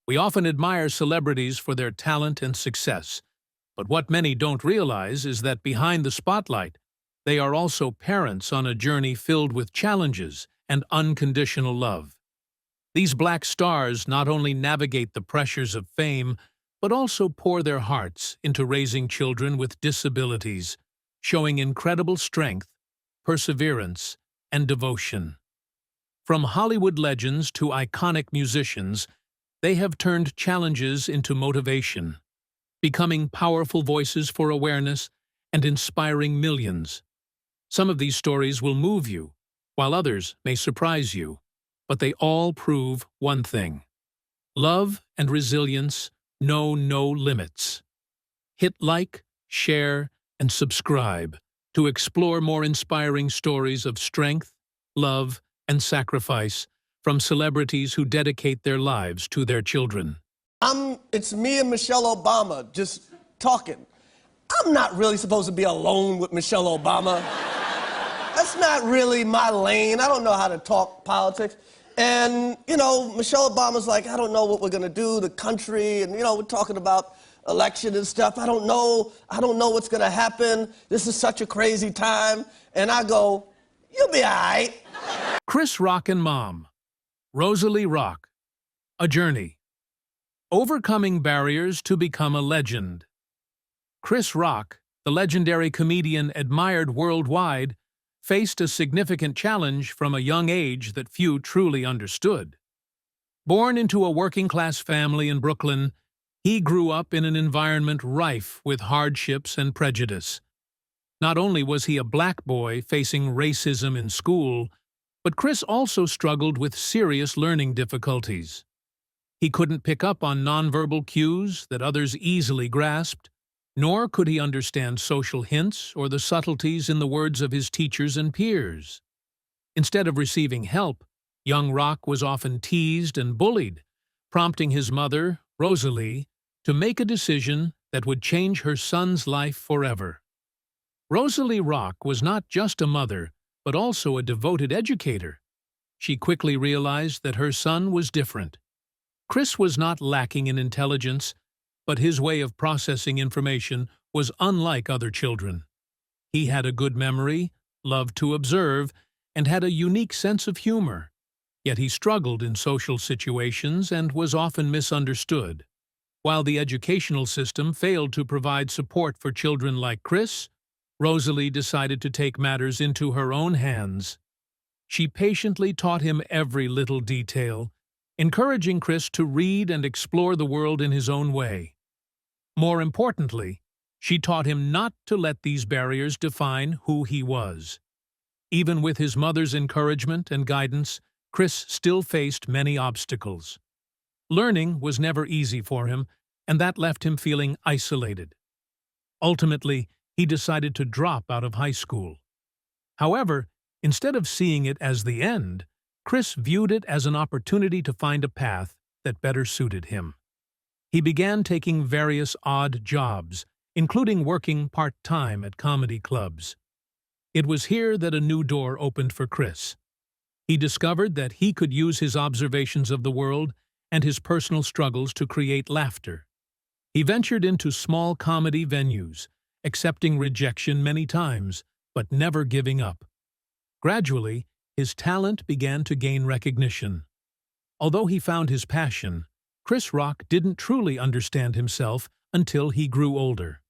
We often admire celebrities for their talent and success, but what many don't realize is that behind the spotlight, they are also parents on a journey filled with challenges and unconditional love. These black stars not only navigate the pressures of fame, but also pour their hearts into raising children with disabilities, showing incredible strength, perseverance, and devotion. From Hollywood legends to iconic musicians, they have turned challenges into motivation, becoming powerful voices for awareness and inspiring millions. Some of these stories will move you, while others may surprise you, but they all prove one thing: love and resilience know no limits. Hit like, share, and subscribe to explore more inspiring stories of strength, love, and sacrifice from celebrities who dedicate their lives to their children. It's me and Michelle Obama just talking. I'm not really supposed to be alone with Michelle Obama. That's not really my lane. I don't know how to talk politics. And, Michelle Obama's like, I don't know what we're gonna do, the country, and, we're talking about election and stuff. I don't know what's gonna happen. This is such a crazy time. And I go, you'll be all right. Chris Rock and Mom. Rosalie Rock. A Journey. Overcoming barriers to become a legend. Chris Rock, the legendary comedian admired worldwide, faced a significant challenge from a young age that few truly understood. Born into a working-class family in Brooklyn, he grew up in an environment rife with hardships and prejudice. Not only was he a black boy facing racism in school, but Chris also struggled with serious learning difficulties. He couldn't pick up on nonverbal cues that others easily grasped, nor could he understand social hints or the subtleties in the words of his teachers and peers. Instead of receiving help, young Rock was often teased and bullied, prompting his mother, Rosalie, to make a decision that would change her son's life forever. Rosalie Rock was not just a mother, but also a devoted educator. She quickly realized that her son was different. Chris was not lacking in intelligence, but his way of processing information was unlike other children. He had a good memory, loved to observe, and had a unique sense of humor. Yet he struggled in social situations and was often misunderstood. While the educational system failed to provide support for children like Chris, Rosalie decided to take matters into her own hands. She patiently taught him every little detail, encouraging Chris to read and explore the world in his own way. More importantly, she taught him not to let these barriers define who he was. Even with his mother's encouragement and guidance, Chris still faced many obstacles. Learning was never easy for him, and that left him feeling isolated. Ultimately, he decided to drop out of high school. However, instead of seeing it as the end, Chris viewed it as an opportunity to find a path that better suited him. He began taking various odd jobs, including working part-time at comedy clubs. It was here that a new door opened for Chris. He discovered that he could use his observations of the world and his personal struggles to create laughter. He ventured into small comedy venues, accepting rejection many times, but never giving up. Gradually, his talent began to gain recognition. Although he found his passion, Chris Rock didn't truly understand himself until he grew older.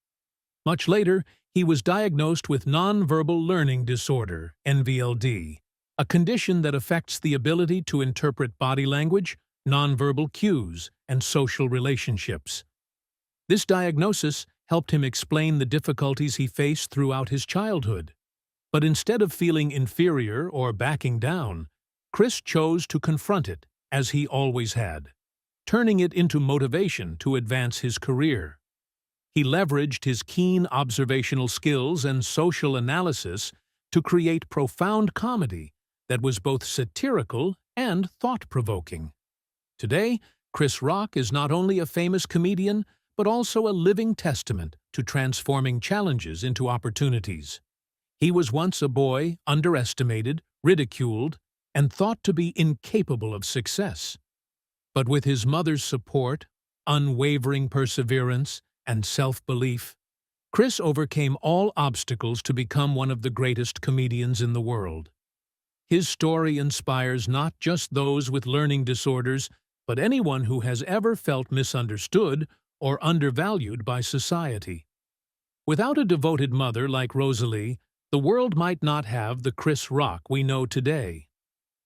Much later, he was diagnosed with nonverbal learning disorder, NVLD, a condition that affects the ability to interpret body language, nonverbal cues, and social relationships. This diagnosis helped him explain the difficulties he faced throughout his childhood. But instead of feeling inferior or backing down, Chris chose to confront it, as he always had, turning it into motivation to advance his career. He leveraged his keen observational skills and social analysis to create profound comedy that was both satirical and thought-provoking. Today, Chris Rock is not only a famous comedian, but also a living testament to transforming challenges into opportunities. He was once a boy underestimated, ridiculed, and thought to be incapable of success. But with his mother's support, unwavering perseverance, and self-belief, Chris overcame all obstacles to become one of the greatest comedians in the world. His story inspires not just those with learning disorders, but anyone who has ever felt misunderstood or undervalued by society. Without a devoted mother like Rosalie, the world might not have the Chris Rock we know today.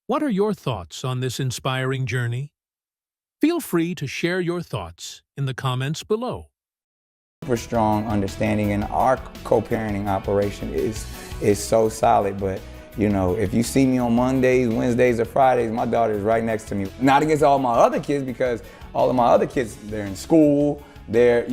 What are your thoughts on this inspiring journey? Feel free to share your thoughts in the comments below. Super strong understanding, and our co-parenting operation is so solid. But you know, if you see me on Mondays, Wednesdays, or Fridays, my daughter's right next to me. Not against all my other kids, because all of my other kids, they're in school, they're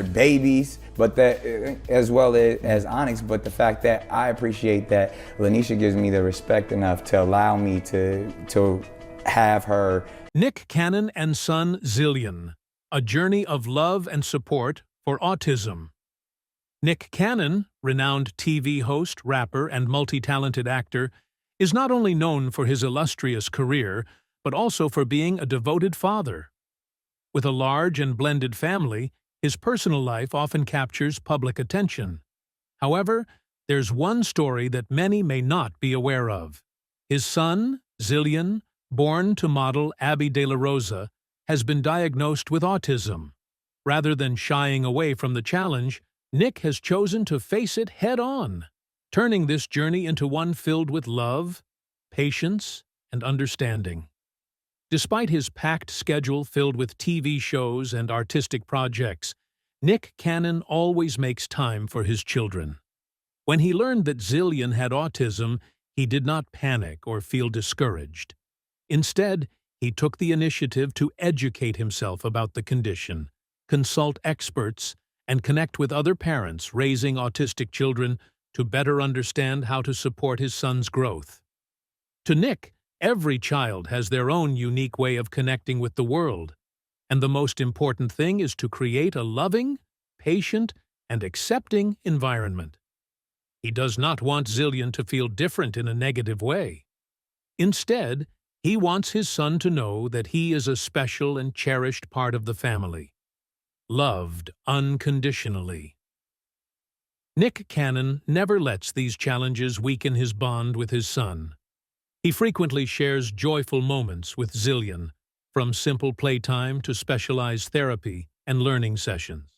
babies, but that as well as Onyx. But the fact that I appreciate that Lanisha gives me the respect enough to allow me to have her. Nick Cannon and son Zillion, a journey of love and support for autism. Nick Cannon, renowned TV host, rapper, and multi-talented actor, is not only known for his illustrious career, but also for being a devoted father. With a large and blended family, his personal life often captures public attention. However, there's one story that many may not be aware of. His son, Zillion, born to model Abby De La Rosa, has been diagnosed with autism. Rather than shying away from the challenge, Nick has chosen to face it head-on, turning this journey into one filled with love, patience, and understanding. Despite his packed schedule filled with TV shows and artistic projects, Nick Cannon always makes time for his children. When he learned that Zillion had autism, he did not panic or feel discouraged. Instead, he took the initiative to educate himself about the condition, consult experts, and connect with other parents raising autistic children to better understand how to support his son's growth. To Nick, every child has their own unique way of connecting with the world, and the most important thing is to create a loving, patient, and accepting environment. He does not want Zillion to feel different in a negative way. Instead, he wants his son to know that he is a special and cherished part of the family, loved unconditionally. Nick Cannon never lets these challenges weaken his bond with his son. He frequently shares joyful moments with Zillion, from simple playtime to specialized therapy and learning sessions.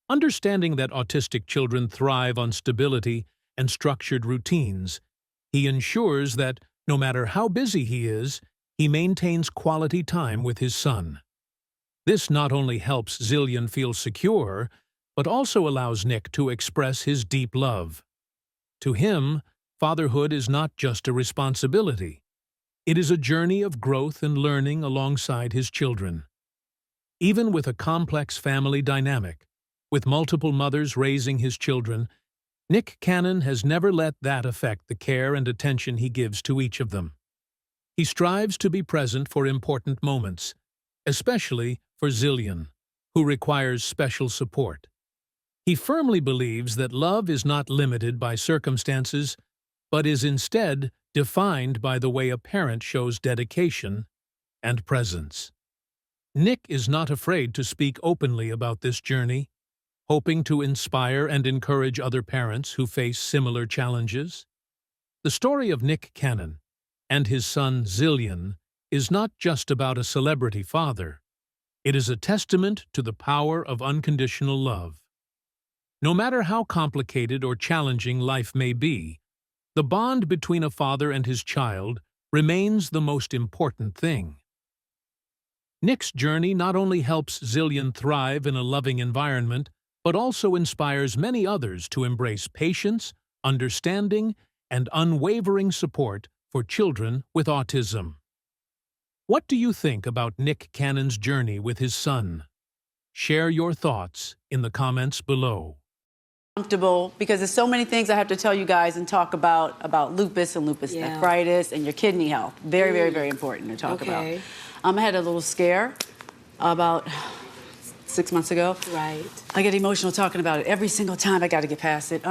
Understanding that autistic children thrive on stability and structured routines, he ensures that, no matter how busy he is, he maintains quality time with his son. This not only helps Zillion feel secure, but also allows Nick to express his deep love. To him, fatherhood is not just a responsibility. It is a journey of growth and learning alongside his children. Even with a complex family dynamic, with multiple mothers raising his children, Nick Cannon has never let that affect the care and attention he gives to each of them. He strives to be present for important moments, especially for Zillion, who requires special support. He firmly believes that love is not limited by circumstances, but is instead defined by the way a parent shows dedication and presence. Nick is not afraid to speak openly about this journey, hoping to inspire and encourage other parents who face similar challenges. The story of Nick Cannon and his son Zillion is not just about a celebrity father. It is a testament to the power of unconditional love. No matter how complicated or challenging life may be, the bond between a father and his child remains the most important thing. Nick's journey not only helps Zillion thrive in a loving environment, but also inspires many others to embrace patience, understanding, and unwavering support for children with autism. What do you think about Nick Cannon's journey with his son? Share your thoughts in the comments below. Comfortable because there's so many things I have to tell you guys and talk about lupus and lupus nephritis and your kidney health. Very, very, very important to talk about. I had a little scare about 6 months ago. Right. I get emotional talking about it every single time. I got to get past it.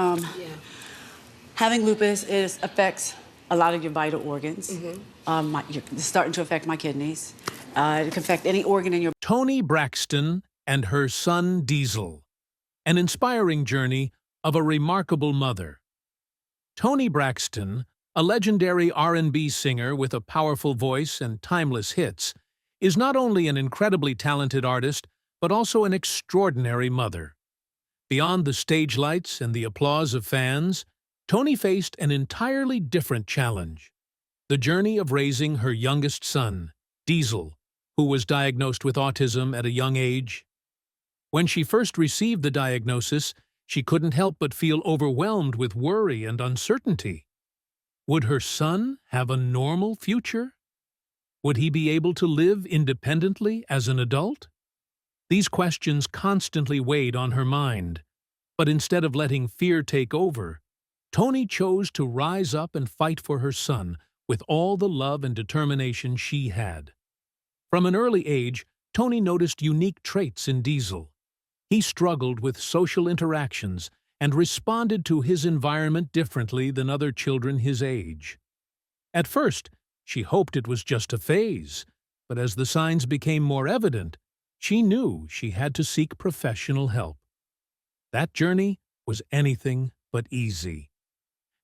Having lupus affects a lot of your vital organs. It's starting to affect my kidneys. It can affect any organ in your Toni Braxton and her son Diesel, an inspiring journey of a remarkable mother. Toni Braxton, a legendary R&B singer with a powerful voice and timeless hits, is not only an incredibly talented artist, but also an extraordinary mother. Beyond the stage lights and the applause of fans, Toni faced an entirely different challenge: the journey of raising her youngest son, Diesel, who was diagnosed with autism at a young age. When she first received the diagnosis, she couldn't help but feel overwhelmed with worry and uncertainty. Would her son have a normal future? Would he be able to live independently as an adult? These questions constantly weighed on her mind, but instead of letting fear take over, Toni chose to rise up and fight for her son with all the love and determination she had. From an early age, Toni noticed unique traits in Diesel. He struggled with social interactions and responded to his environment differently than other children his age. At first, she hoped it was just a phase, but as the signs became more evident, she knew she had to seek professional help. That journey was anything but easy.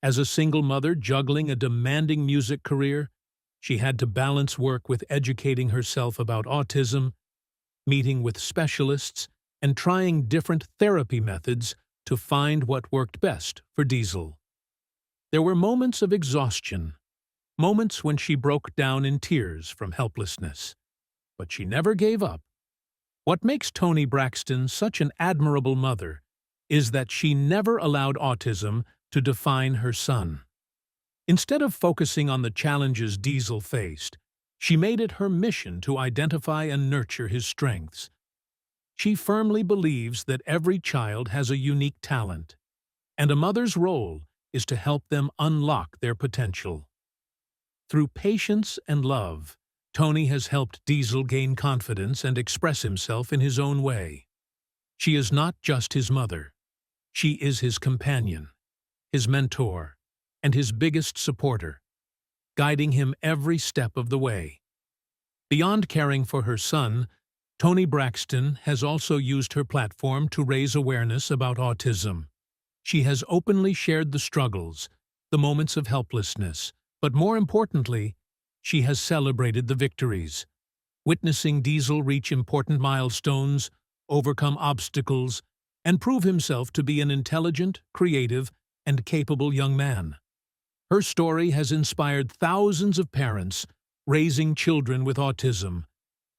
As a single mother juggling a demanding music career, she had to balance work with educating herself about autism, meeting with specialists, and trying different therapy methods to find what worked best for Diesel. There were moments of exhaustion, moments when she broke down in tears from helplessness. But she never gave up. What makes Toni Braxton such an admirable mother is that she never allowed autism to define her son. Instead of focusing on the challenges Diesel faced, she made it her mission to identify and nurture his strengths. She firmly believes that every child has a unique talent, and a mother's role is to help them unlock their potential. Through patience and love, Toni has helped Diesel gain confidence and express himself in his own way. She is not just his mother. She is his companion, his mentor, and his biggest supporter, guiding him every step of the way. Beyond caring for her son, Toni Braxton has also used her platform to raise awareness about autism. She has openly shared the struggles, the moments of helplessness, but more importantly, she has celebrated the victories. Witnessing Diesel reach important milestones, overcome obstacles, and prove himself to be an intelligent, creative, and capable young man. Her story has inspired thousands of parents raising children with autism,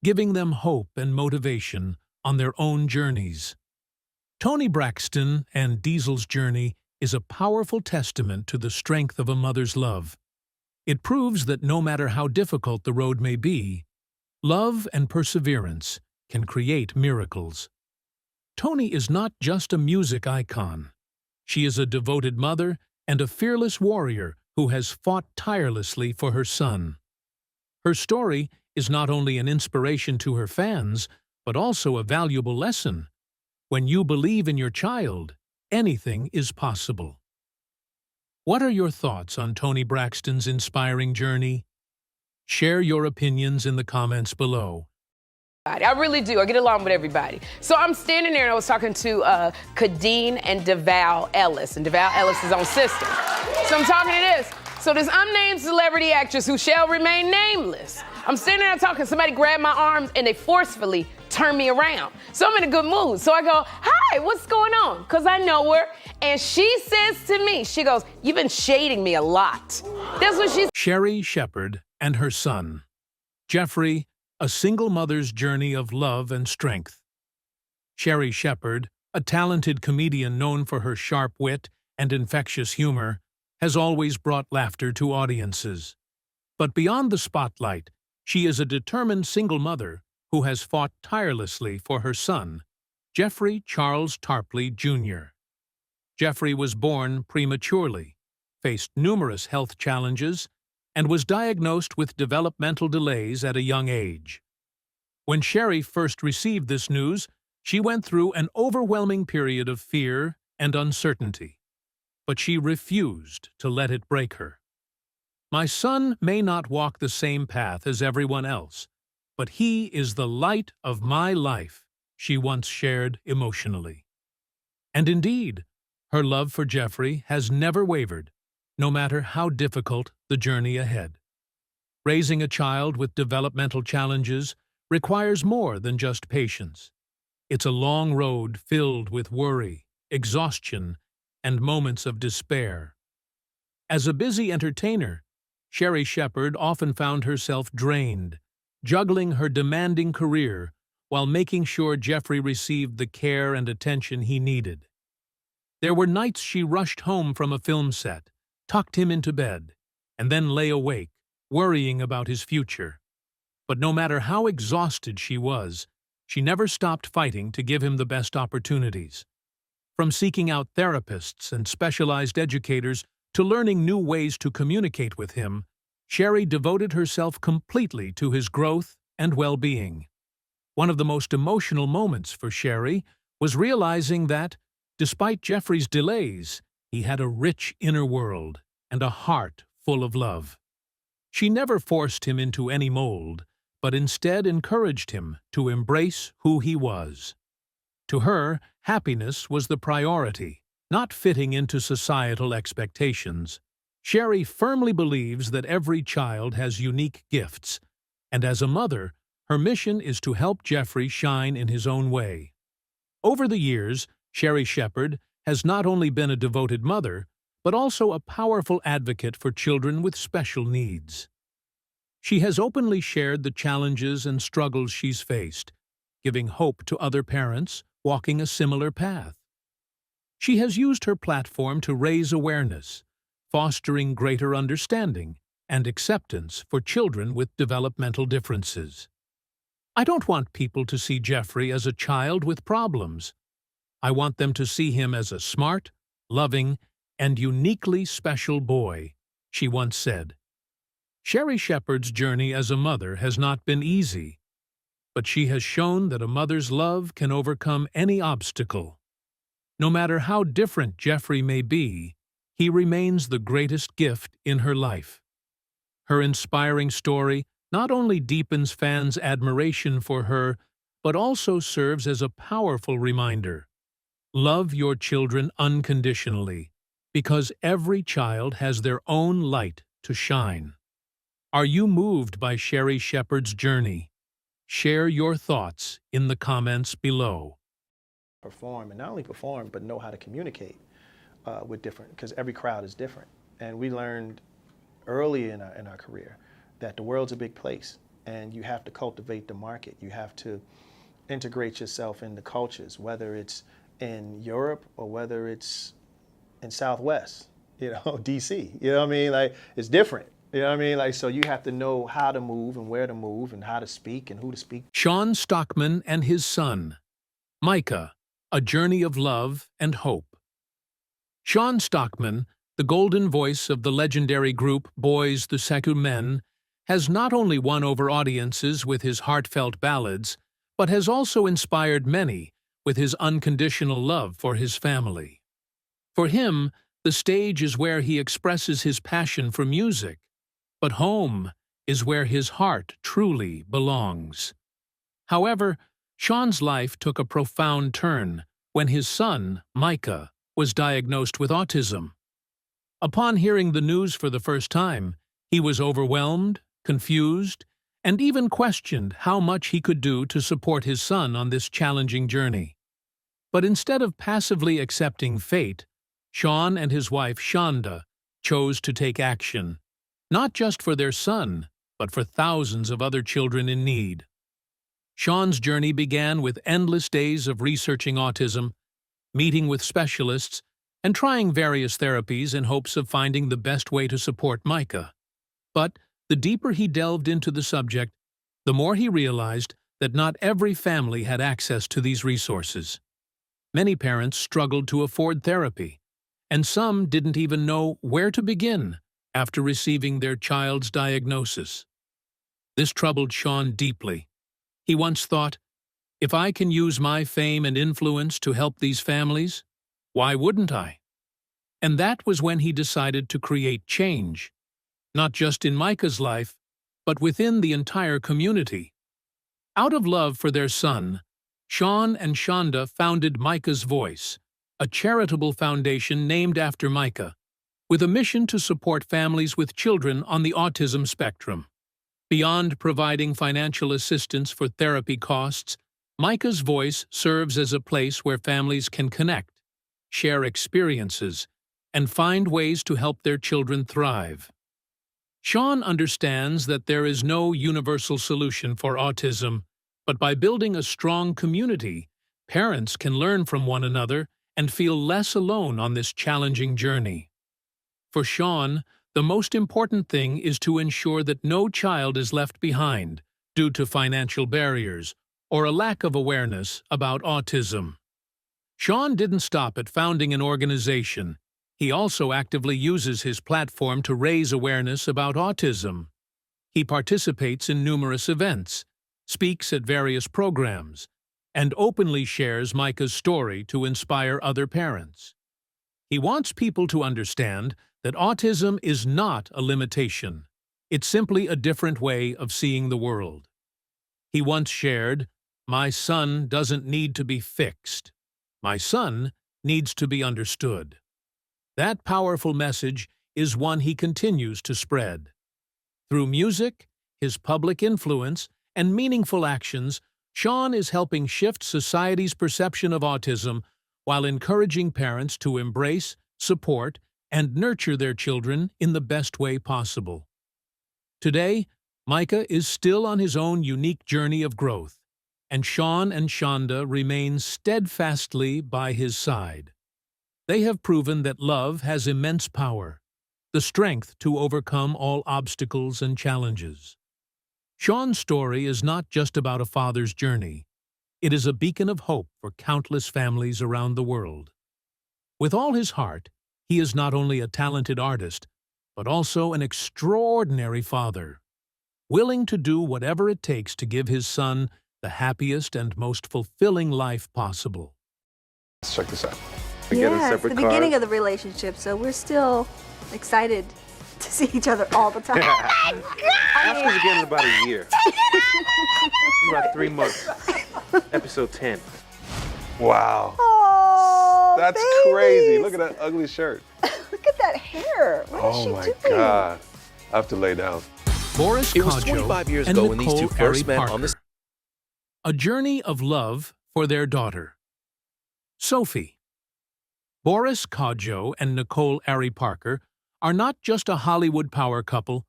giving them hope and motivation on their own journeys. Toni Braxton and Diesel's journey is a powerful testament to the strength of a mother's love. It proves that no matter how difficult the road may be, love and perseverance can create miracles. Toni is not just a music icon. She is a devoted mother and a fearless warrior who has fought tirelessly for her son. Her story is not only an inspiration to her fans, but also a valuable lesson. When you believe in your child, anything is possible. What are your thoughts on Toni Braxton's inspiring journey? Share your opinions in the comments below. I really do. I get along with everybody. So I'm standing there and I was talking to Kadeen and DeVal Ellis. And DeVal Ellis is on Sister. So I'm talking to this. So this unnamed celebrity actress who shall remain nameless. I'm standing there talking, somebody grabbed my arms and they forcefully turned me around. So I'm in a good mood. So I go, hi, what's going on? Because I know her. And she says to me, she goes, you've been shading me a lot. That's what she said. Sherri Shepherd and her son, Jeffrey, a single mother's journey of love and strength. Sherri Shepherd, a talented comedian known for her sharp wit and infectious humor, has always brought laughter to audiences. But beyond the spotlight, she is a determined single mother who has fought tirelessly for her son, Jeffrey Charles Tarpley, Jr. Jeffrey was born prematurely, faced numerous health challenges, and was diagnosed with developmental delays at a young age. When Sherri first received this news, she went through an overwhelming period of fear and uncertainty, but she refused to let it break her. My son may not walk the same path as everyone else, but he is the light of my life, she once shared emotionally. And indeed, her love for Jeffrey has never wavered, no matter how difficult the journey ahead. Raising a child with developmental challenges requires more than just patience. It's a long road filled with worry, exhaustion, and moments of despair. As a busy entertainer, Sherri Shepherd often found herself drained, juggling her demanding career while making sure Jeffrey received the care and attention he needed. There were nights she rushed home from a film set, tucked him into bed, and then lay awake, worrying about his future. But no matter how exhausted she was, she never stopped fighting to give him the best opportunities. From seeking out therapists and specialized educators to learning new ways to communicate with him, Sherri devoted herself completely to his growth and well-being. One of the most emotional moments for Sherri was realizing that, despite Jeffrey's delays, he had a rich inner world and a heart full of love. She never forced him into any mold, but instead encouraged him to embrace who he was. To her, happiness was the priority, not fitting into societal expectations. Sherri firmly believes that every child has unique gifts, and as a mother, her mission is to help Jeffrey shine in his own way. Over the years, Sherri Shepherd has not only been a devoted mother, but also a powerful advocate for children with special needs. She has openly shared the challenges and struggles she's faced, giving hope to other parents walking a similar path. She has used her platform to raise awareness, fostering greater understanding and acceptance for children with developmental differences. I don't want people to see Jeffrey as a child with problems. I want them to see him as a smart, loving, and uniquely special boy, she once said. Sherri Shepherd's journey as a mother has not been easy, but she has shown that a mother's love can overcome any obstacle. No matter how different Jeffrey may be, he remains the greatest gift in her life. Her inspiring story not only deepens fans' admiration for her, but also serves as a powerful reminder. Love your children unconditionally, because every child has their own light to shine. Are you moved by Sherri Shepherd's journey? Share your thoughts in the comments below. Perform, and not only perform, but know how to communicate with different, because every crowd is different. And we learned early in our career that the world's a big place, and you have to cultivate the market. You have to integrate yourself in the cultures, whether it's in Europe or whether it's in Southwest, DC. You know what I mean? Like, it's different. You know what I mean? Like, so you have to know how to move and where to move and how to speak and who to speak. Sean Stockman and his son, Micah, a journey of love and hope. Sean Stockman, the golden voice of the legendary group Boys the Sekou Men, has not only won over audiences with his heartfelt ballads, but has also inspired many with his unconditional love for his family. For him, the stage is where he expresses his passion for music, but home is where his heart truly belongs. However, Sean's life took a profound turn when his son, Micah, was diagnosed with autism. Upon hearing the news for the first time, he was overwhelmed, confused, and even questioned how much he could do to support his son on this challenging journey. But instead of passively accepting fate, Sean and his wife Shonda chose to take action, not just for their son, but for thousands of other children in need. Sean's journey began with endless days of researching autism, meeting with specialists, and trying various therapies in hopes of finding the best way to support Micah. But the deeper he delved into the subject, the more he realized that not every family had access to these resources. Many parents struggled to afford therapy, and some didn't even know where to begin after receiving their child's diagnosis. This troubled Sean deeply. He once thought, if I can use my fame and influence to help these families, why wouldn't I? And that was when he decided to create change, not just in Micah's life, but within the entire community. Out of love for their son, Sean and Shonda founded Micah's Voice, a charitable foundation named after Micah, with a mission to support families with children on the autism spectrum. Beyond providing financial assistance for therapy costs, Micah's Voice serves as a place where families can connect, share experiences, and find ways to help their children thrive. Sean understands that there is no universal solution for autism, but by building a strong community, parents can learn from one another and feel less alone on this challenging journey. For Sean, the most important thing is to ensure that no child is left behind due to financial barriers or a lack of awareness about autism. Sean didn't stop at founding an organization. He also actively uses his platform to raise awareness about autism. He participates in numerous events, speaks at various programs, and openly shares Micah's story to inspire other parents. He wants people to understand that autism is not a limitation. It's simply a different way of seeing the world. He once shared, "My son doesn't need to be fixed. My son needs to be understood." That powerful message is one he continues to spread. Through music, his public influence, and meaningful actions, Sean is helping shift society's perception of autism while encouraging parents to embrace, support, and nurture their children in the best way possible. Today, Micah is still on his own unique journey of growth, and Sean and Shonda remain steadfastly by his side. They have proven that love has immense power, the strength to overcome all obstacles and challenges. Sean's story is not just about a father's journey. It is a beacon of hope for countless families around the world. With all his heart, he is not only a talented artist, but also an extraordinary father, willing to do whatever it takes to give his son the happiest and most fulfilling life possible. Let's check this out. Yeah, it's the beginning of the relationship, so we're still excited to see each other all the time. After we get in about a year. About 3 months. Episode 10. Wow. Oh, That's babies. crazy. Look at that ugly shirt. Look at that hair. What is Oh she my doing? God. I have to lay down. Boris It was Kodjoe 25 years and ago when these Nicole two first met Parker. on this. A journey of love for their daughter. Sophie. Boris Kodjoe and Nicole Parker are not just a Hollywood power couple,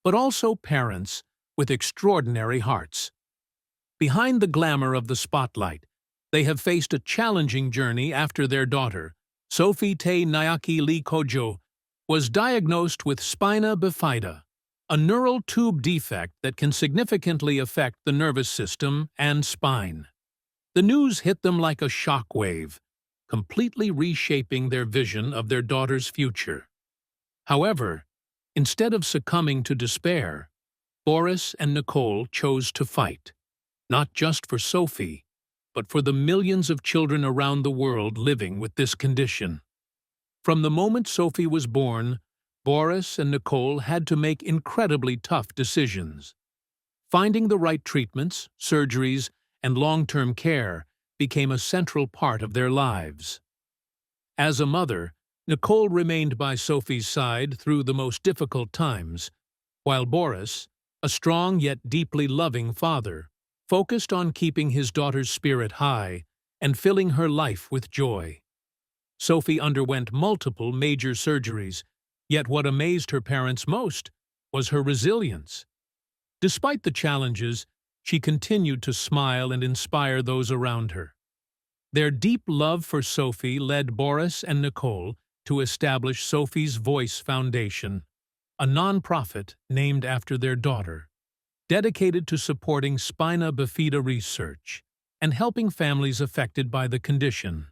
but also parents with extraordinary hearts. Behind the glamour of the spotlight, they have faced a challenging journey after their daughter, Sophie Tae Nyaki Lee Kodjoe, was diagnosed with spina bifida, a neural tube defect that can significantly affect the nervous system and spine. The news hit them like a shockwave, completely reshaping their vision of their daughter's future. However, instead of succumbing to despair, Boris and Nicole chose to fight, not just for Sophie, but for the millions of children around the world living with this condition. From the moment Sophie was born, Boris and Nicole had to make incredibly tough decisions. Finding the right treatments, surgeries, and long-term care became a central part of their lives. As a mother, Nicole remained by Sophie's side through the most difficult times, while Boris, a strong yet deeply loving father, focused on keeping his daughter's spirit high and filling her life with joy. Sophie underwent multiple major surgeries, yet what amazed her parents most was her resilience. Despite the challenges, she continued to smile and inspire those around her. Their deep love for Sophie led Boris and Nicole to establish Sophie's Voice Foundation, a nonprofit named after their daughter, dedicated to supporting spina bifida research and helping families affected by the condition.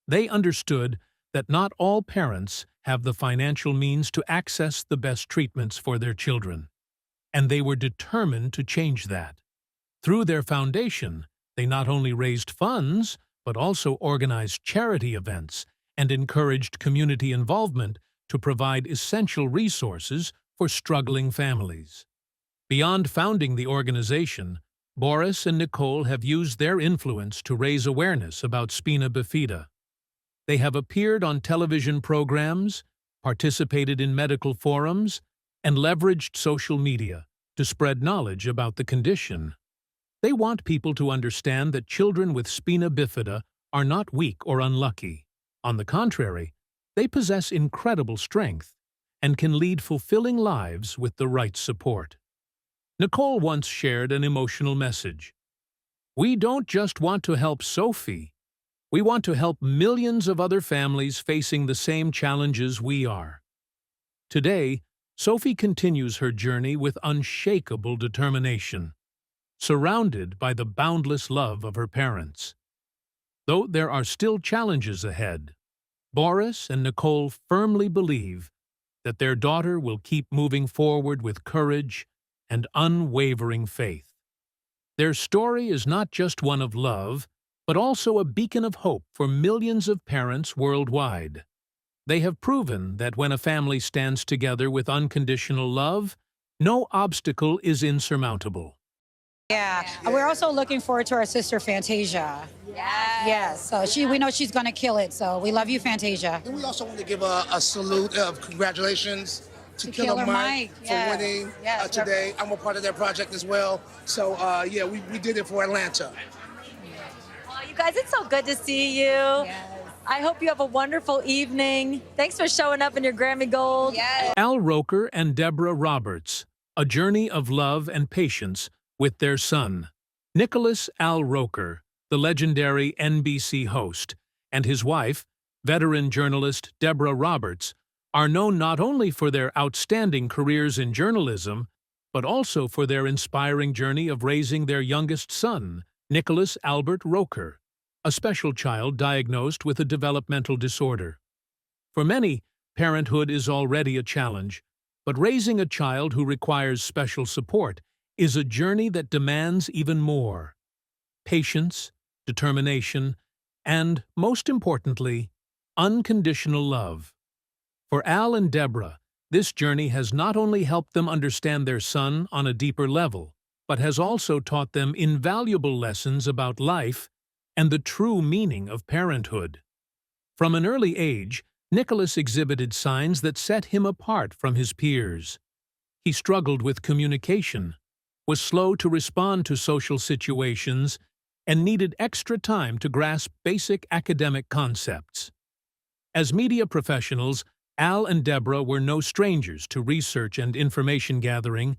They understood that not all parents have the financial means to access the best treatments for their children, and they were determined to change that. Through their foundation, they not only raised funds, but also organized charity events and encouraged community involvement to provide essential resources for struggling families. Beyond founding the organization, Boris and Nicole have used their influence to raise awareness about spina bifida. They have appeared on television programs, participated in medical forums, and leveraged social media to spread knowledge about the condition. They want people to understand that children with spina bifida are not weak or unlucky. On the contrary, they possess incredible strength and can lead fulfilling lives with the right support. Nicole once shared an emotional message. "We don't just want to help Sophie. We want to help millions of other families facing the same challenges we are." Today, Sophie continues her journey with unshakable determination, surrounded by the boundless love of her parents. Though there are still challenges ahead, Boris and Nicole firmly believe that their daughter will keep moving forward with courage and unwavering faith. Their story is not just one of love, but also a beacon of hope for millions of parents worldwide. They have proven that when a family stands together with unconditional love, no obstacle is insurmountable. Yeah. We're also looking forward to our sister Fantasia. Yes. So we know she's going to kill it. So we love you, Fantasia. And we also want to give a salute of congratulations to Killer Mike for winning today. I'm a part of their project as well. So yeah, we did it for Atlanta. Well, you guys, it's so good to see you. Yes. I hope you have a wonderful evening. Thanks for showing up in your Grammy Gold. Yes. Al Roker and Deborah Roberts, a journey of love and patience with their son. Nicholas Al Roker, the legendary NBC host, and his wife, veteran journalist Deborah Roberts, are known not only for their outstanding careers in journalism, but also for their inspiring journey of raising their youngest son, Nicholas Albert Roker, a special child diagnosed with a developmental disorder. For many, parenthood is already a challenge, but raising a child who requires special support is a journey that demands even more: patience, determination, and, most importantly, unconditional love. For Al and Deborah, this journey has not only helped them understand their son on a deeper level, but has also taught them invaluable lessons about life and the true meaning of parenthood. From an early age, Nicholas exhibited signs that set him apart from his peers. He struggled with communication, was slow to respond to social situations, and needed extra time to grasp basic academic concepts. As media professionals, Al and Deborah were no strangers to research and information gathering,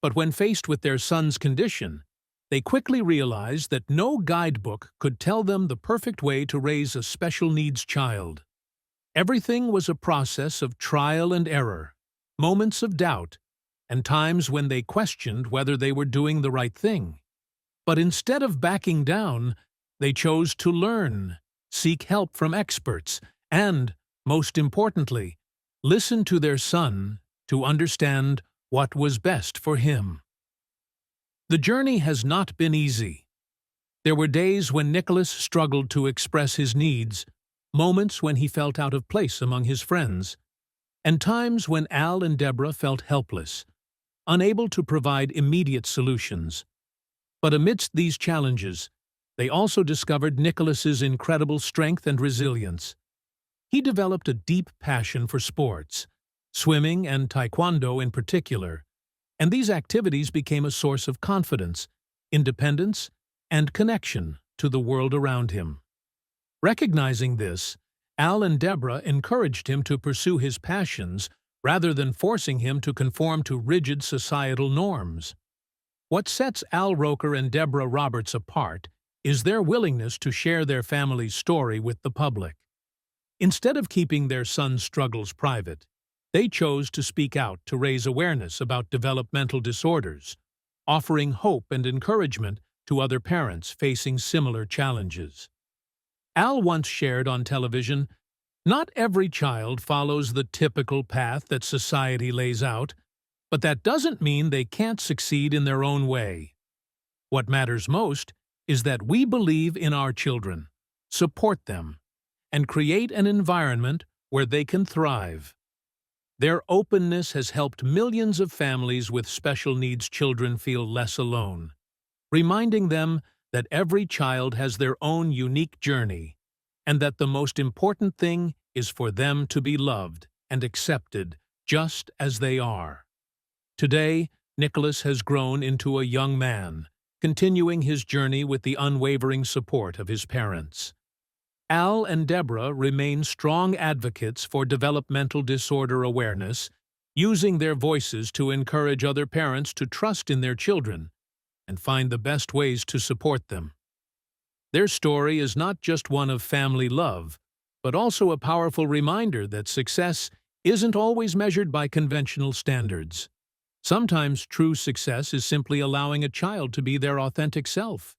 but when faced with their son's condition, they quickly realized that no guidebook could tell them the perfect way to raise a special needs child. Everything was a process of trial and error, moments of doubt, and times when they questioned whether they were doing the right thing. But instead of backing down, they chose to learn, seek help from experts, and, most importantly, listen to their son to understand what was best for him. The journey has not been easy. There were days when Nicholas struggled to express his needs, moments when he felt out of place among his friends, and times when Al and Deborah felt helpless, unable to provide immediate solutions. But amidst these challenges, they also discovered Nicholas's incredible strength and resilience. He developed a deep passion for sports, swimming and taekwondo in particular, and these activities became a source of confidence, independence, and connection to the world around him. Recognizing this, Al and Deborah encouraged him to pursue his passions rather than forcing him to conform to rigid societal norms. What sets Al Roker and Deborah Roberts apart is their willingness to share their family's story with the public. Instead of keeping their son's struggles private, they chose to speak out to raise awareness about developmental disorders, offering hope and encouragement to other parents facing similar challenges. Al once shared on television, "Not every child follows the typical path that society lays out, but that doesn't mean they can't succeed in their own way. What matters most is that we believe in our children, support them, and create an environment where they can thrive." Their openness has helped millions of families with special needs children feel less alone. reminding them that every child has their own unique journey and that the most important thing is for them to be loved and accepted just as they are. Today, Nicholas has grown into a young man, continuing his journey with the unwavering support of his parents. Al and Deborah remain strong advocates for developmental disorder awareness, using their voices to encourage other parents to trust in their children and find the best ways to support them. Their story is not just one of family love, but also a powerful reminder that success isn't always measured by conventional standards. Sometimes true success is simply allowing a child to be their authentic self,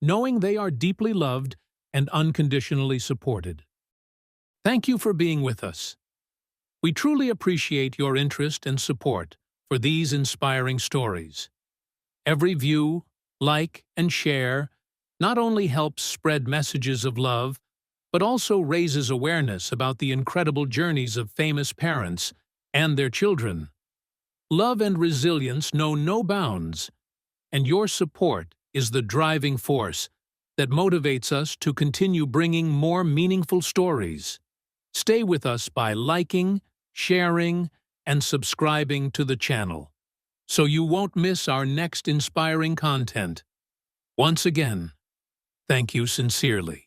knowing they are deeply loved and unconditionally supported. Thank you for being with us. We truly appreciate your interest and support for these inspiring stories. Every view, like, and share not only helps spread messages of love, but also raises awareness about the incredible journeys of famous parents and their children. Love and resilience know no bounds, and your support is the driving force that motivates us to continue bringing more meaningful stories. Stay with us by liking, sharing, and subscribing to the channel, so you won't miss our next inspiring content. Once again, thank you sincerely.